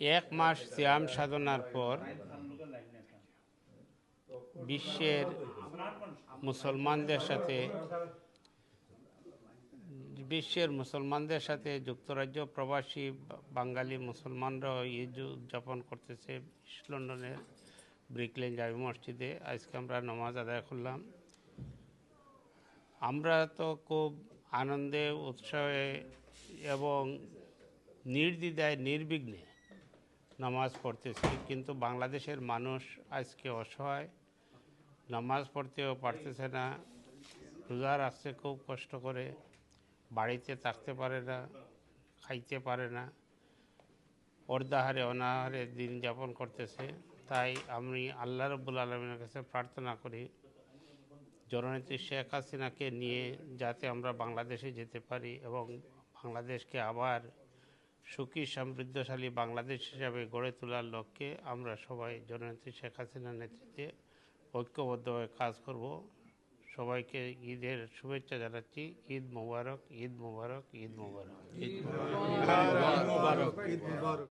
এক মাস সিয়াম সাধনার পর বিশ্বের মুসলমানদের সাথে যুক্তরাজ্য প্রবাসী বাঙালি মুসলমানরাও ঈদ উদযাপন করতেছে ইস্ট লন্ডনের ব্রিকলেন জামে মসজিদে। আজকে আমরা নামাজ আদায় করলাম। আমরা তো খুব আনন্দে উৎসাহে এবং নির্দ্বিধায় নির্বিঘ্নে নামাজ পড়তেছি, কিন্তু বাংলাদেশের মানুষ আজকে অসহায়, নামাজ পড়তেও পারতেছে না, রোজা রাখতে খুব কষ্ট করে, বাড়িতে থাকতে পারে না, খাইতে পারে না, অর্ধাহারে অনাহারে দিন যাপন করতেছে। তাই আমি আল্লাহ রাব্বুল আলামিনের কাছে প্রার্থনা করি, জননেত্রী শেখ হাসিনাকে নিয়ে যাতে আমরা বাংলাদেশে যেতে পারি এবং বাংলাদেশকে আবার সুখী সমৃদ্ধশালী বাংলাদেশ হিসাবে গড়ে তোলার লক্ষ্যে আমরা সবাই জননেত্রী শেখ হাসিনার নেতৃত্বে ঐক্যবদ্ধভাবে কাজ করব। সবাইকে ঈদের শুভেচ্ছা জানাচ্ছি। ঈদ মোবারক, ঈদ মোবারক, ঈদ মোবারক।